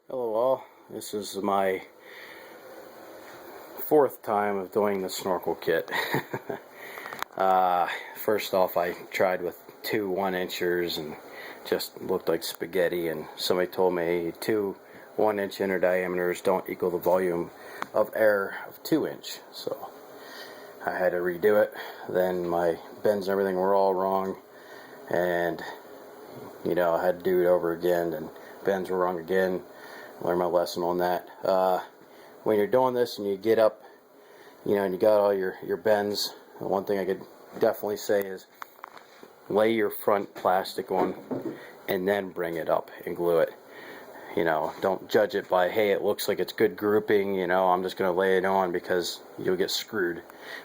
Hello all, this is my fourth time of doing the snorkel kit. First off, I tried with two 1-inchers and just looked like spaghetti, and somebody told me two 1-inch inner diameters don't equal the volume of air of 2-inch, so I had to redo it. Then my bends and everything were all wrong, and I had to do it over again, and bends were wrong again. Learn my lesson on that. When you're doing this and you get up, and you got all your bends, the one thing I could definitely say is lay your front plastic on and then bring it up and glue it. Don't judge it by, hey, it looks like it's good grouping, I'm just going to lay it on, because you'll get screwed.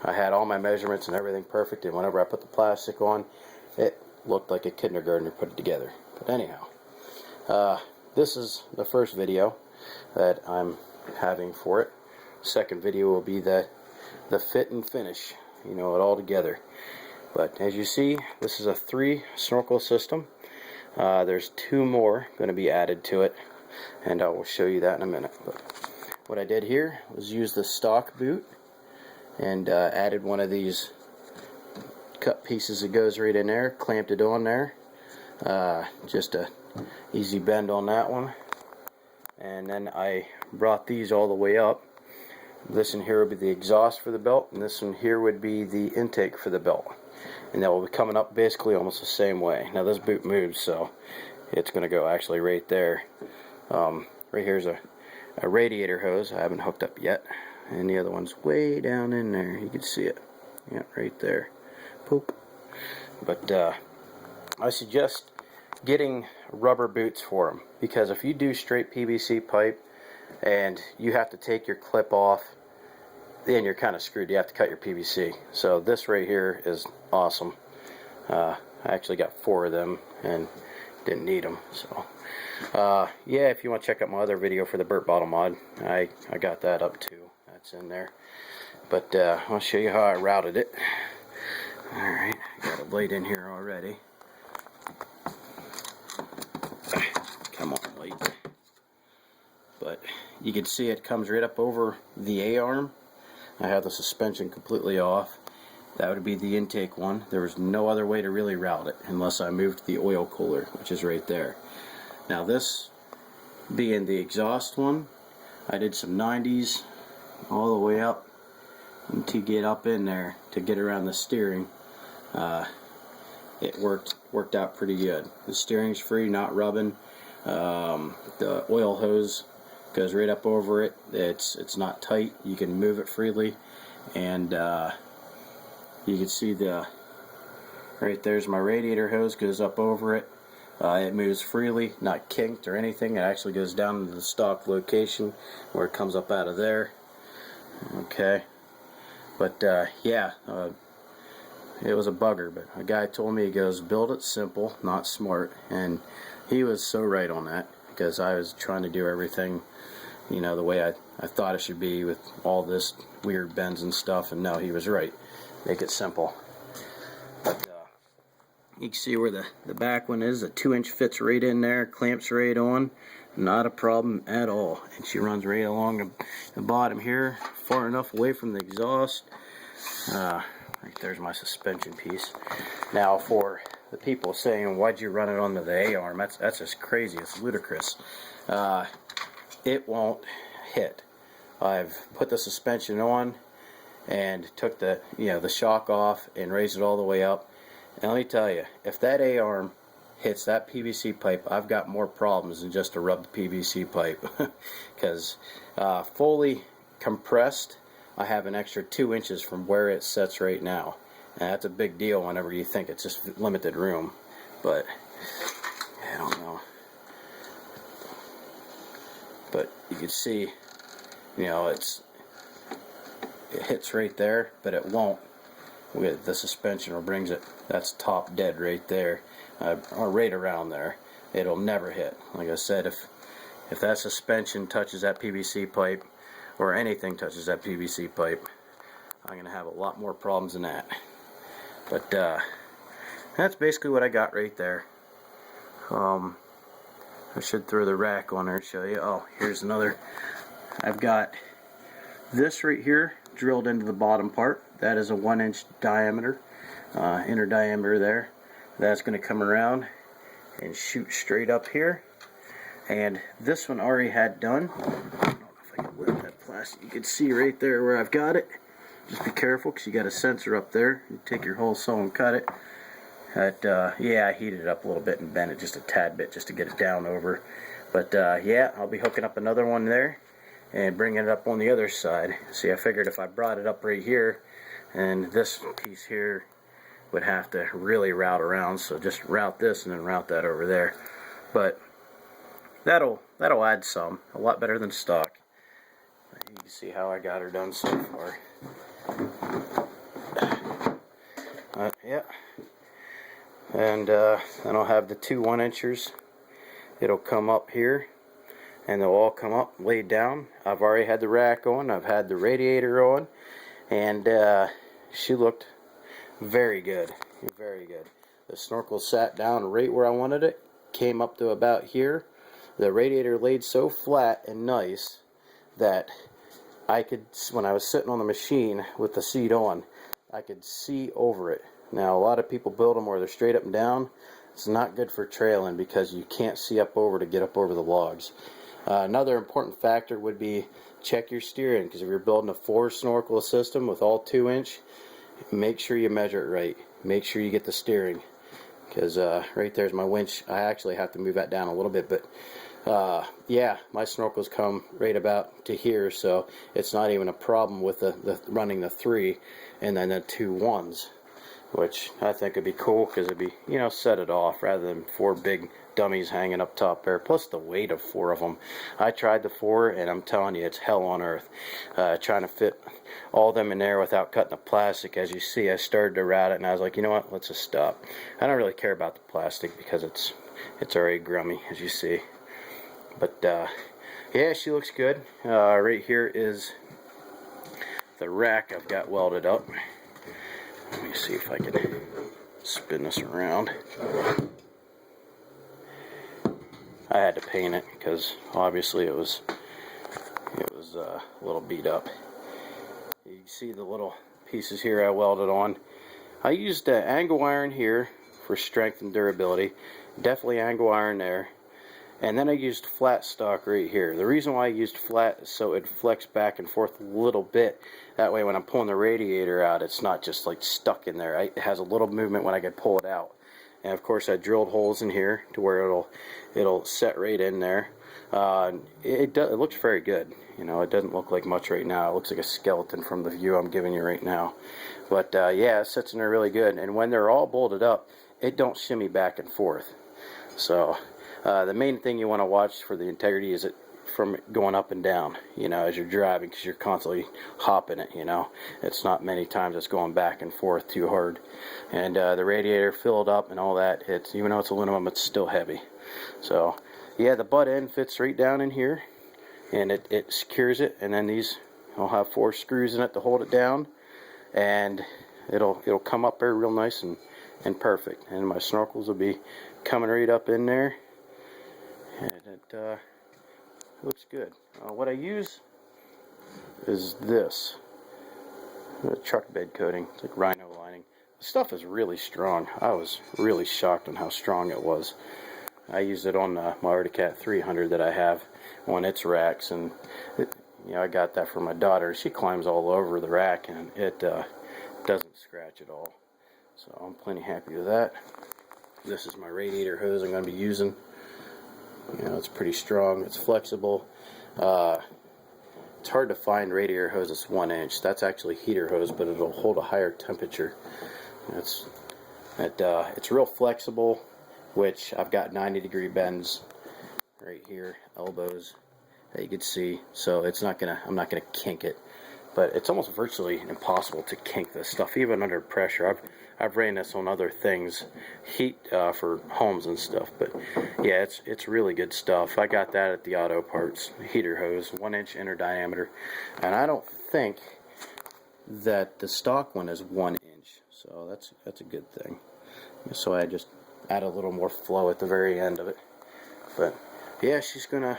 I had all my measurements and everything perfect, and whenever I put the plastic on, it looked like a kindergartner put it together. But anyhow, this is the first video that I'm having for it. Second video will be the fit and finish, it all together. But as you see, this is a 3 snorkel system. There's 2 more going to be added to it, and I will show you that in a minute. But what I did here was use the stock boot and added one of these cut pieces that goes right in there, clamped it on there. Just a easy bend on that one, and then I brought these all the way up. This in here would be the exhaust for the belt, and this one here would be the intake for the belt, and that will be coming up basically almost the same way. Now this boot moves, so it's going to go actually right there. Right here's a radiator hose I haven't hooked up yet, and the other one's way down in there. You can see it, yeah, right there. Poop. But I suggest getting rubber boots for them, because if you do straight PVC pipe and you have to take your clip off, then you're kind of screwed. You have to cut your PVC. So this right here is awesome. I actually got 4 of them and didn't need them. So yeah, if you want to check out my other video for the Burt bottle mod, I got that up too. That's in there. But I'll show you how I routed it. Alright, got a blade in here already. Come on, light. But you can see it comes right up over the A-arm. I have the suspension completely off. That would be the intake one. There was no other way to really route it unless I moved the oil cooler, which is right there. Now this being the exhaust one, I did some 90s all the way up to get up in there to get around the steering. It worked out pretty good. The steering's free, not rubbing. The oil hose goes right up over it. It's not tight. You can move it freely, and you can see right there's my radiator hose, goes up over it. It moves freely, not kinked or anything. It actually goes down to the stock location where it comes up out of there. Okay, but yeah, it was a bugger, but a guy told me, he goes, build it simple, not smart, and he was so right on that, because I was trying to do everything, the way I thought it should be with all this weird bends and stuff, and no, he was right. Make it simple. But you can see where the back one is. The 2-inch fits right in there, clamps right on, not a problem at all. And she runs right along the bottom here, far enough away from the exhaust. Right there's my suspension piece. Now for the people saying, why'd you run it onto the A-arm? That's just crazy. It's ludicrous. It won't hit. I've put the suspension on and took the shock off and raised it all the way up. And let me tell you, if that A-arm hits that PVC pipe, I've got more problems than just to rub the PVC pipe. Because fully compressed, I have an extra 2 inches from where it sits right now, and that's a big deal whenever you think it's just limited room. But I don't know. But you can see, it hits right there, but it won't with the suspension, or brings it. That's top dead right there, or right around there. It'll never hit. Like I said, if that suspension touches that PVC pipe, or anything touches that PVC pipe, I'm going to have a lot more problems than that. But that's basically what I got right there. I should throw the rack on there and show you. Oh, here's another. I've got this right here drilled into the bottom part. That is a 1-inch diameter, inner diameter there. That's going to come around and shoot straight up here. And this one already had done. I don't know if I can lift that plastic. You can see right there where I've got it. Just be careful because you got a sensor up there. You take your hole saw and cut it. Yeah, I heated it up a little bit and bent it just a tad bit just to get it down over. But yeah, I'll be hooking up another one there and bringing it up on the other side. See, I figured if I brought it up right here, and this piece here would have to really route around, so just route this and then route that over there. But that'll add some, a lot better than stock. You can see how I got her done so far. Yeah, and then I'll have the 2 1-inchers. It'll come up here, and they'll all come up, laid down. I've already had the rack on, I've had the radiator on, and she looked very good, very good. The snorkel sat down right where I wanted it, came up to about here. The radiator laid so flat and nice that I could, when I was sitting on the machine with the seat on, I could see over it. Now, a lot of people build them where they're straight up and down. It's not good for trailing because you can't see up over to get up over the logs. Another important factor would be check your steering, because if you're building a 4 snorkel system with all 2-inch, make sure you measure it right. Make sure you get the steering, because right there's my winch. I actually have to move that down a little bit, but yeah, my snorkels come right about to here, so it's not even a problem with the running the 3 and then the 2 1s, which I think would be cool because it'd be, you know, set it off rather than 4 big dummies hanging up top there, plus the weight of 4 of them. I tried the 4 and I'm telling you, it's hell on earth trying to fit all of them in there without cutting the plastic. As you see, I started to route it and I was like, you know what, let's just stop. I don't really care about the plastic because it's already grummy, as you see. But yeah, she looks good. Right here is the rack I've got welded up. Let me see if I can spin this around. I had to paint it because obviously it was a little beat up. You can see the little pieces here I welded on. I used angle iron here for strength and durability. Definitely angle iron there. And then I used flat stock right here. The reason why I used flat is so it flex back and forth a little bit. That way when I'm pulling the radiator out, it's not just like stuck in there. It has a little movement when I can pull it out. And of course I drilled holes in here to where it'll set right in there. It looks very good. You know, it doesn't look like much right now. It looks like a skeleton from the view I'm giving you right now. But yeah, it sits in there really good. And when they're all bolted up, it don't shimmy back and forth. So the main thing you want to watch for the integrity is it from going up and down, you know, as you're driving, because you're constantly hopping it, you know. It's not many times it's going back and forth too hard. And the radiator filled up and all that, even though it's aluminum, it's still heavy. So yeah, the butt end fits right down in here, and it secures it, and then these will have 4 screws in it to hold it down, and it'll come up there real nice and perfect. And my snorkels will be coming right up in there, and it looks good. What I use is this truck bed coating. It's like rhino lining. The stuff is really strong. I was really shocked on how strong it was. I used it on my Thundercat 300 that I have on its racks, and you know, I got that for my daughter. She climbs all over the rack, and it doesn't scratch at all. So I'm plenty happy with that. This is my radiator hose I'm going to be using. You know, it's pretty strong. It's flexible. It's hard to find radiator hose that's 1-inch. That's actually heater hose, but it'll hold a higher temperature. It's real flexible, which I've got 90-degree bends right here, elbows that you can see. So I'm not gonna kink it, but it's almost virtually impossible to kink this stuff, even under pressure. I've ran this on other things, heat for homes and stuff, but yeah, it's really good stuff. I got that at the auto parts. Heater hose, 1-inch inner diameter, and I don't think that the stock one is 1-inch, so that's a good thing. So I just add a little more flow at the very end of it. But yeah, she's gonna